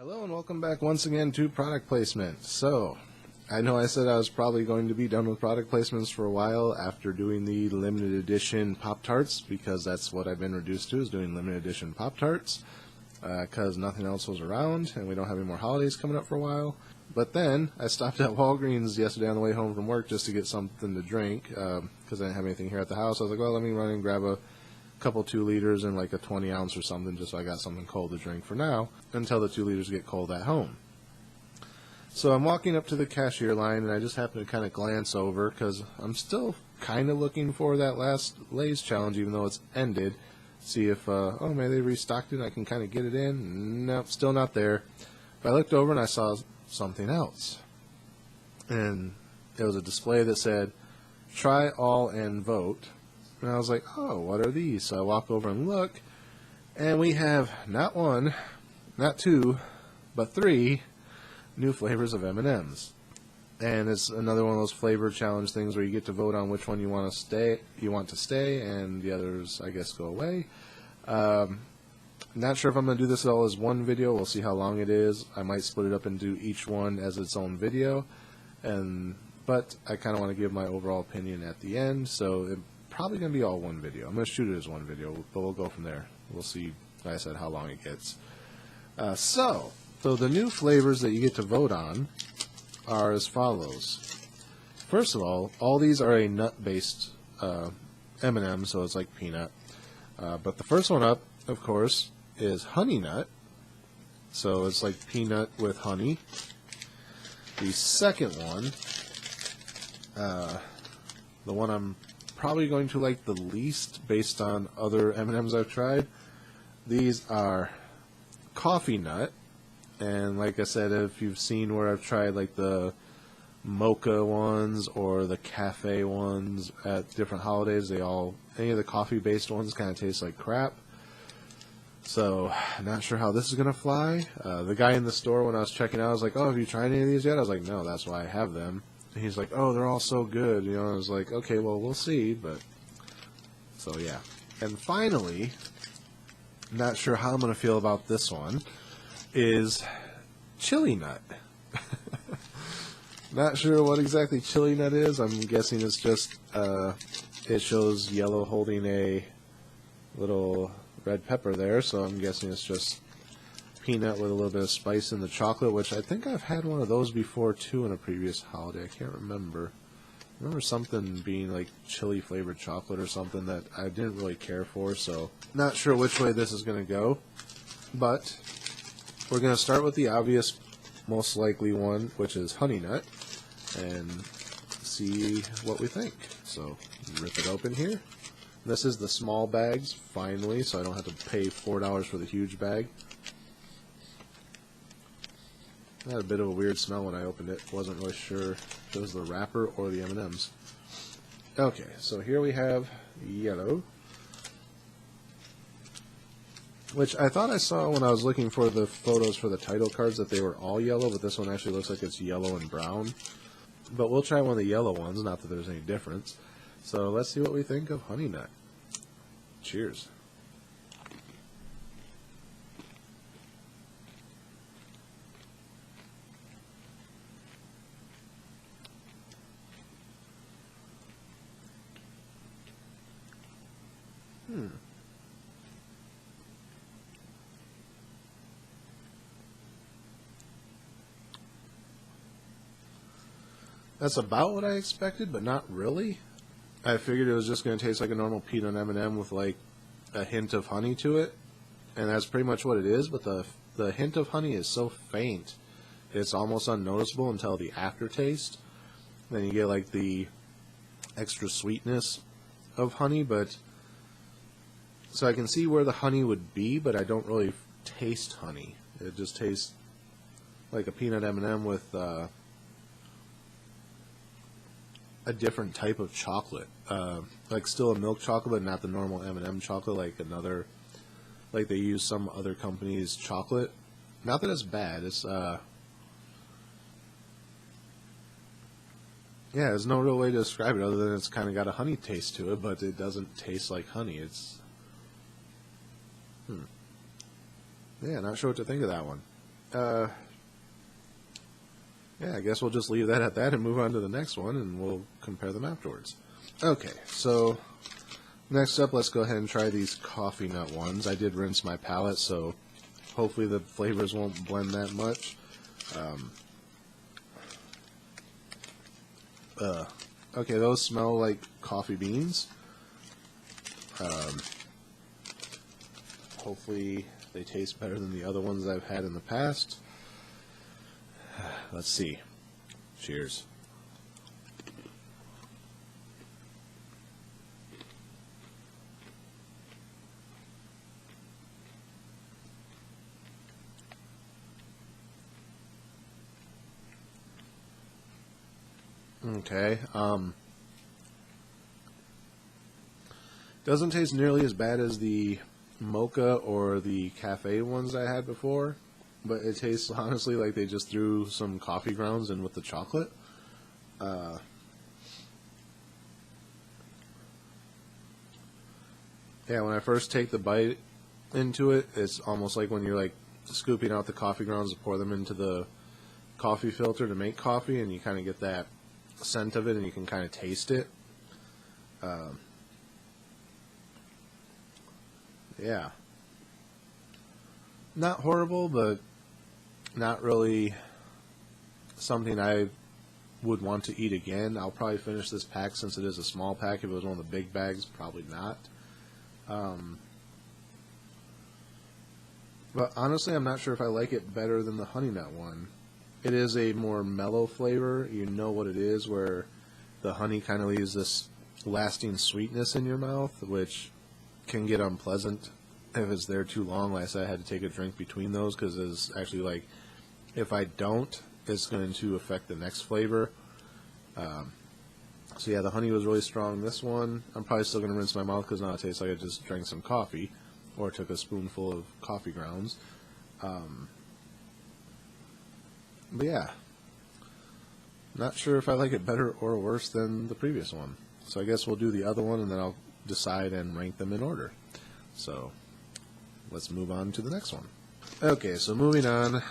Hello and welcome back once again to product placement. So, I know I said I was probably going to be done with product placements for a while after doing the limited edition Pop-Tarts, because that's what I've been reduced to, is doing limited edition Pop-Tarts, because nothing else was around and we don't have any more holidays coming up for a while. But then I stopped at Walgreens yesterday on the way home from work just to get something to drink, because I didn't have anything here at the house. I was like, well, let me run and grab a couple 2 liters and like a 20 ounce or something, just so I got something cold to drink for now until the 2 liters get cold at home. So I'm walking up to the cashier line and I just happen to kind of glance over because I'm still kind of looking for that last Lay's challenge, even though it's ended. See if oh, maybe they restocked it, I can kind of get it in. Nope, still not there. But I looked over and I saw something else, and there was a display that said try all and vote. And I was like, oh, what are these? So I walk over and look, and we have not 1, not 2, but 3 new flavors of M&Ms. And it's another one of those flavor challenge things where you get to vote on which one you want to stay, and the others, I guess, go away. Not sure if I'm going to do this all as one video. We'll see how long it is. I might split it up and do each one as its own video, but I kind of want to give my overall opinion at the end, so probably going to be all one video. I'm going to shoot it as one video, but we'll go from there. We'll see, like I said, how long it gets. So the new flavors that you get to vote on are as follows. First of all these are a nut-based M&M, so it's like peanut. But the first one up, of course, is Honey Nut. So it's like peanut with honey. The second one, the one I'm probably going to like the least based on other M&Ms I've tried, these are Coffee Nut. And like I said, if you've seen where I've tried like the mocha ones or the cafe ones at different holidays, any of the coffee based ones kind of taste like crap. So not sure how this is gonna fly. The guy in the store, when I was checking out, I was like, oh, have you tried any of these yet? I was like, no, that's why I have them. And he's like, oh, they're all so good, you know. I was like, okay, well, we'll see. But so yeah. And finally, not sure how I'm gonna feel about this one, is Chili Nut. Not sure what exactly Chili Nut is. I'm guessing it's just it shows yellow holding a little red pepper there, so I'm guessing it's just peanut with a little bit of spice in the chocolate, which I think I've had one of those before too in a previous holiday. I can't remember. I remember something being like chili flavored chocolate or something that I didn't really care for, so not sure which way this is going to go. But we're going to start with the obvious, most likely one, which is Honey Nut, and see what we think. So rip it open here. This is the small bags, finally, so I don't have to pay $4 for the huge bag. It had a bit of a weird smell when I opened it. Wasn't really sure if it was the wrapper or the M&Ms. Okay, so here we have yellow, which I thought I saw when I was looking for the photos for the title cards that they were all yellow, but this one actually looks like it's yellow and brown. But we'll try one of the yellow ones, not that there's any difference. So let's see what we think of Honey Nut. Cheers. That's about what I expected, but not really. I figured it was just going to taste like a normal peanut M&M with like a hint of honey to it, and that's pretty much what it is, but the hint of honey is so faint, it's almost unnoticeable until the aftertaste. Then you get like the extra sweetness of honey, but so I can see where the honey would be, but I don't really taste honey. It just tastes like a peanut M&M with a different type of chocolate, like still a milk chocolate, but not the normal M&M chocolate, like they use some other company's chocolate. Not that it's bad. It's yeah, there's no real way to describe it other than it's kind of got a honey taste to it, but it doesn't taste like honey. It's yeah, not sure what to think of that one. Yeah, I guess we'll just leave that at that and move on to the next one, and we'll compare them afterwards. Okay, so next up, let's go ahead and try these coffee nut ones. I did rinse my palette, so hopefully the flavors won't blend that much. Okay, those smell like coffee beans. Hopefully they taste better than the other ones I've had in the past. Let's see. Cheers. Okay. Doesn't taste nearly as bad as the mocha or the cafe ones I had before, but it tastes honestly like they just threw some coffee grounds in with the chocolate. Yeah, when I first take the bite into it, it's almost like when you're like scooping out the coffee grounds to pour them into the coffee filter to make coffee, and you kind of get that scent of it, and you can kind of taste it. Yeah. Not horrible, but not really something I would want to eat again. I'll probably finish this pack since it is a small pack. If it was one of the big bags, probably not. But honestly, I'm not sure if I like it better than the Honey Nut one. It is a more mellow flavor. You know what it is, where the honey kind of leaves this lasting sweetness in your mouth, which can get unpleasant if it's there too long. Like I said, I had to take a drink between those because it's actually like, if I don't, it's going to affect the next flavor. So yeah, the honey was really strong. This one, I'm probably still going to rinse my mouth because now it tastes like I just drank some coffee or took a spoonful of coffee grounds. But yeah, not sure if I like it better or worse than the previous one. So I guess we'll do the other one and then I'll decide and rank them in order. So let's move on to the next one. Okay, so moving on,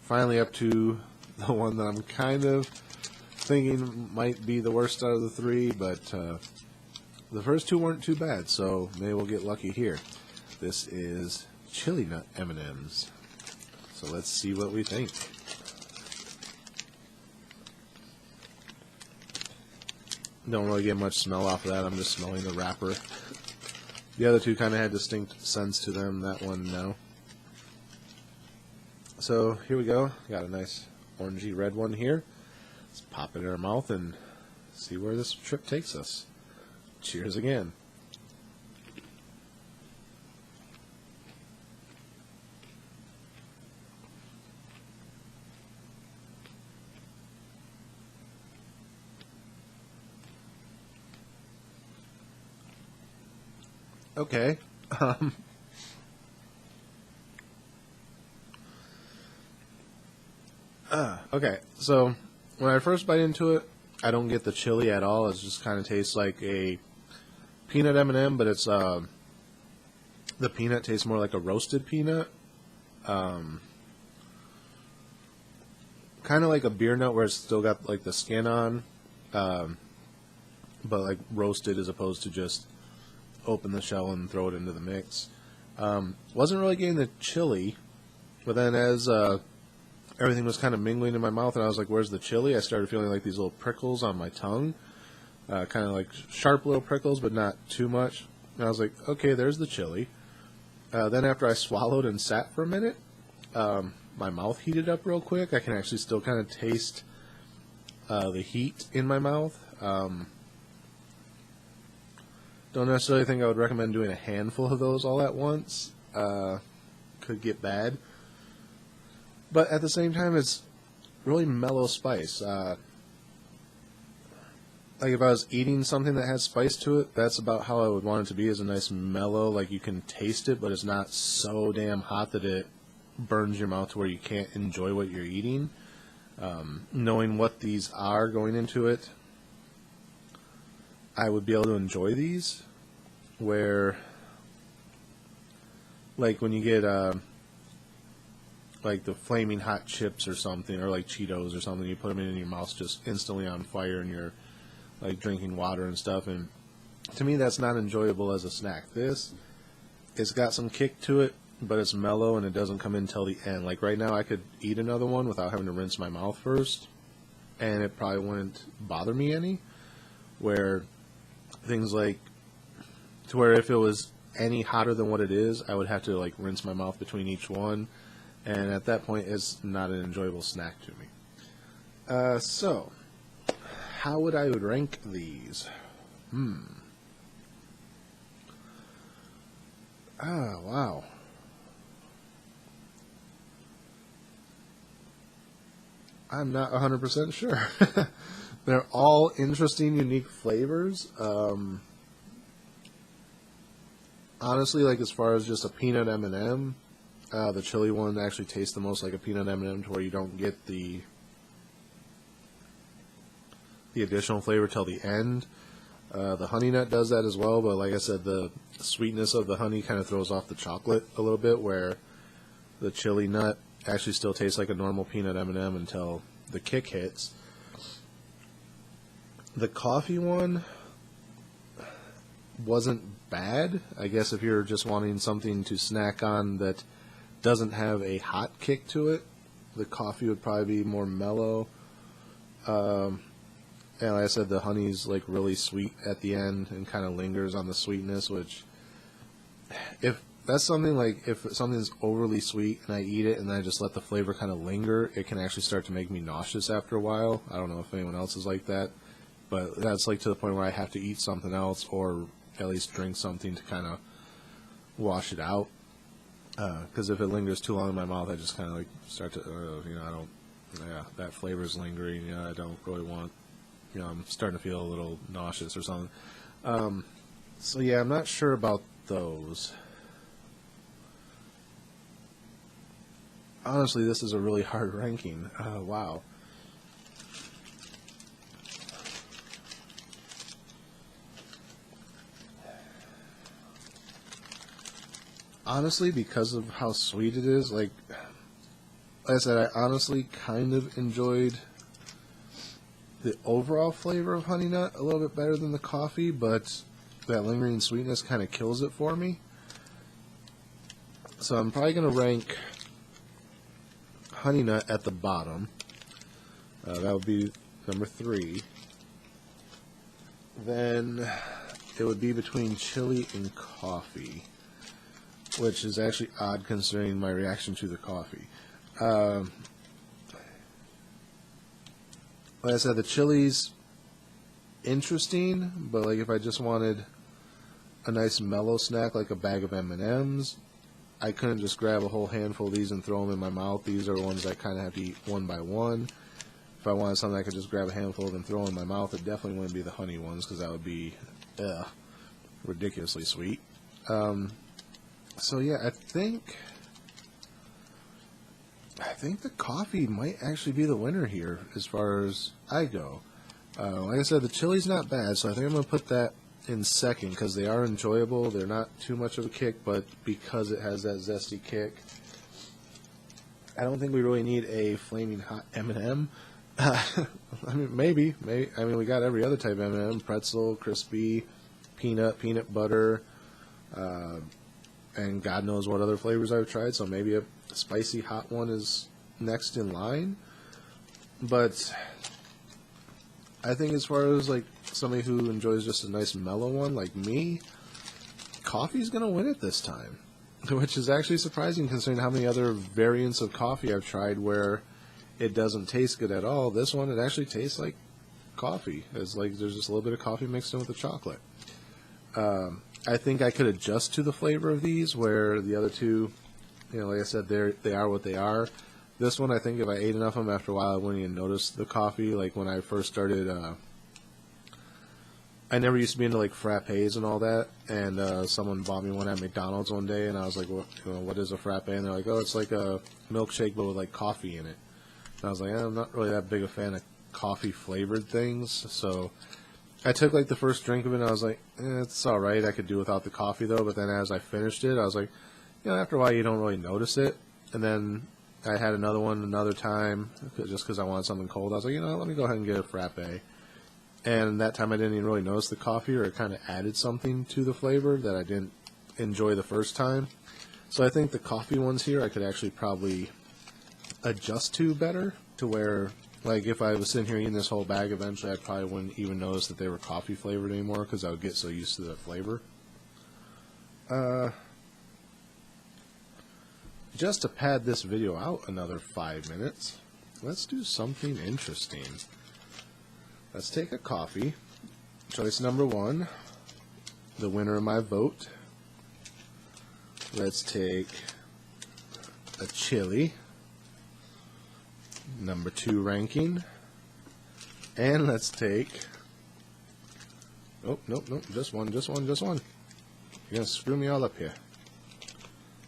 finally up to the one that I'm kind of thinking might be the worst out of the three, but the first two weren't too bad, so maybe we'll get lucky here. This is Chili Nut M&Ms. So let's see what we think. Don't really get much smell off of that. I'm just smelling the wrapper. The other two kind of had distinct scents to them. That one, no. So here we go. Got a nice orangey red one here. Let's pop it in our mouth and see where this trip takes us. Cheers again. Okay. Okay, so when I first bite into it, I don't get the chili at all. It just kind of tastes like a peanut M&M, but it's the peanut tastes more like a roasted peanut. Kind of like a beer nut where it's still got like the skin on, but like roasted as opposed to just open the shell and throw it into the mix. Wasn't really getting the chili, but then as everything was kind of mingling in my mouth and I was like, where's the chili? I started feeling like these little prickles on my tongue, kind of like sharp little prickles, but not too much. And I was like, okay, there's the chili. Then after I swallowed and sat for a minute, my mouth heated up real quick. I can actually still kind of taste the heat in my mouth. Don't necessarily think I would recommend doing a handful of those all at once. Could get bad. But at the same time, it's really mellow spice. Like if I was eating something that has spice to it, that's about how I would want it to be, is a nice mellow, like you can taste it, but it's not so damn hot that it burns your mouth to where you can't enjoy what you're eating. Knowing what these are going into it, I would be able to enjoy these, where like when you get like the flaming hot chips or something, or like Cheetos or something. You put them in and your mouth's just instantly on fire, and you're like drinking water and stuff. And to me, that's not enjoyable as a snack. This, it's got some kick to it, but it's mellow and it doesn't come in till the end. Like right now, I could eat another one without having to rinse my mouth first, and it probably wouldn't bother me any. Where things like, to where if it was any hotter than what it is, I would have to like rinse my mouth between each one, and at that point, it's not an enjoyable snack to me. So, how would I rank these? Wow. I'm not 100% sure. They're all interesting, unique flavors. Honestly, like as far as just a peanut M&M, the chili one actually tastes the most like a peanut M&M, to where you don't get the additional flavor till the end. The Honey Nut does that as well, but like I said, the sweetness of the honey kind of throws off the chocolate a little bit, where the chili nut actually still tastes like a normal peanut M&M until the kick hits. The coffee one wasn't bad. I guess if you're just wanting something to snack on that doesn't have a hot kick to it, the coffee would probably be more mellow. And like I said, the honey's like really sweet at the end and kind of lingers on the sweetness, which if that's something like, if something's overly sweet and I eat it and I just let the flavor kind of linger, it can actually start to make me nauseous after a while. I don't know if anyone else is like that. But that's like to the point where I have to eat something else, or at least drink something to kind of wash it out. Because if it lingers too long in my mouth, I just kind of like start to, that flavor's lingering. I don't really want, I'm starting to feel a little nauseous or something. So yeah, I'm not sure about those. Honestly, this is a really hard ranking. Wow. Honestly, because of how sweet it is, like I said, I honestly kind of enjoyed the overall flavor of Honey Nut a little bit better than the coffee, but that lingering sweetness kind of kills it for me. So I'm probably going to rank Honey Nut at the bottom. That would be number 3. Then it would be between chili and coffee, which is actually odd considering my reaction to the coffee. Like I said, the chili's interesting, but like if I just wanted a nice mellow snack like a bag of M&Ms, I couldn't just grab a whole handful of these and throw them in my mouth. These are ones I kind of have to eat one by one. If I wanted something I could just grab a handful of and throw in my mouth, it definitely wouldn't be the honey ones, because that would be ridiculously sweet. So yeah, I think the coffee might actually be the winner here as far as I go. Like I said, the chili's not bad, so I think I'm going to put that in second, because they are enjoyable. They're not too much of a kick, but because it has that zesty kick, I don't think we really need a flaming hot M&M. I mean, maybe. I mean, we got every other type of M&M: pretzel, crispy, peanut butter, and God knows what other flavors I've tried. So maybe a spicy hot one is next in line. But I think as far as like somebody who enjoys just a nice mellow one like me, coffee's gonna win it this time, which is actually surprising considering how many other variants of coffee I've tried where it doesn't taste good at all. This one, it actually tastes like coffee. It's like there's just a little bit of coffee mixed in with the chocolate. I think I could adjust to the flavor of these, where the other two, like I said, they are what they are. This one, I think if I ate enough of them after a while, I wouldn't even notice the coffee. Like when I first started, I never used to be into like frappes and all that, and someone bought me one at McDonald's one day, and I was like, what is a frappe? And they're like, oh, it's like a milkshake but with like coffee in it. And I was like, I'm not really that big a fan of coffee flavored things, so I took like the first drink of it and I was like, it's alright, I could do without the coffee though. But then as I finished it, I was like, after a while you don't really notice it. And then I had another one another time just because I wanted something cold. I was like, let me go ahead and get a frappe. And that time I didn't even really notice the coffee, or it kind of added something to the flavor that I didn't enjoy the first time. So I think the coffee ones here I could actually probably adjust to better, to where, like, if I was sitting here eating this whole bag, eventually I probably wouldn't even notice that they were coffee flavored anymore because I would get so used to the flavor. Just to pad this video out another 5 minutes, let's do something interesting. Let's take a coffee, choice number 1, the winner of my vote. Let's take a chili, number 2 ranking, and let's take, nope, just one. You're gonna screw me all up here.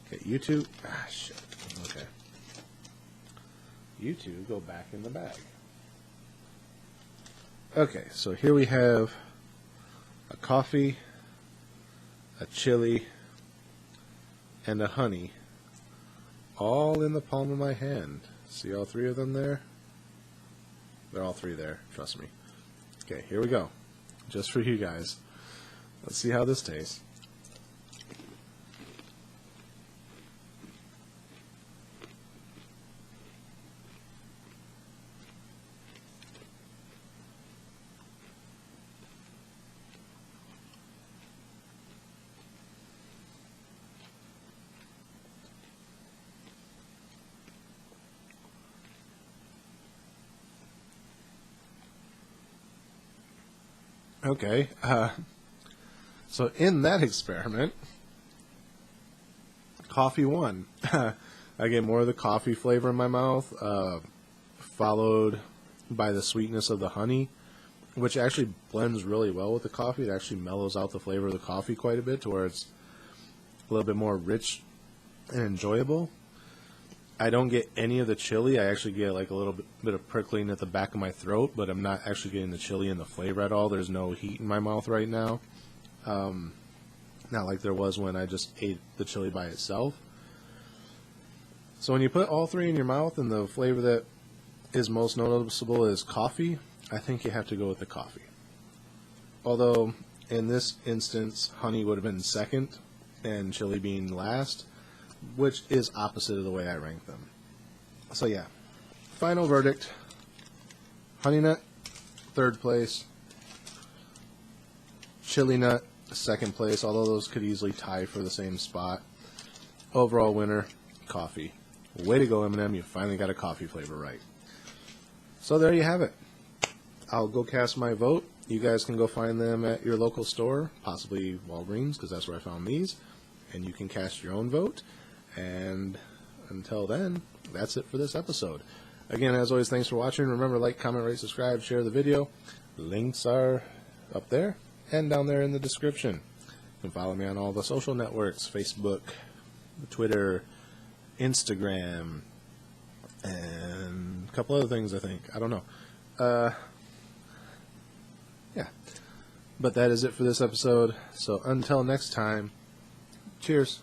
Okay, you two, shit, okay. You two go back in the bag. Okay, so here we have a coffee, a chili, and a honey, all in the palm of my hand. See all 3 of them there? They're all 3 there, trust me. Okay, here we go. Just for you guys. Let's see how this tastes. Okay, so in that experiment, coffee won. I get more of the coffee flavor in my mouth, followed by the sweetness of the honey, which actually blends really well with the coffee. It actually mellows out the flavor of the coffee quite a bit to where it's a little bit more rich and enjoyable. I don't get any of the chili. I actually get like a little bit of prickling at the back of my throat, but I'm not actually getting the chili and the flavor at all. There's no heat in my mouth right now. Not like there was when I just ate the chili by itself. So when you put all 3 in your mouth and the flavor that is most noticeable is coffee, I think you have to go with the coffee. Although in this instance, honey would have been second and chili being last, which is opposite of the way I rank them. So yeah, final verdict, Honey Nut, 3rd place, Chili Nut, 2nd place, although those could easily tie for the same spot. Overall winner, coffee. Way to go, M&M, you finally got a coffee flavor right. So there you have it. I'll go cast my vote. You guys can go find them at your local store, possibly Walgreens, because that's where I found these, and you can cast your own vote. And until then, that's it for this episode. Again, as always, thanks for watching. Remember, like, comment, rate, subscribe, share the video. Links are up there and down there in the description. You can follow me on all the social networks, Facebook, Twitter, Instagram, and a couple other things, I think. I don't know. Yeah. But that is it for this episode. So until next time, cheers.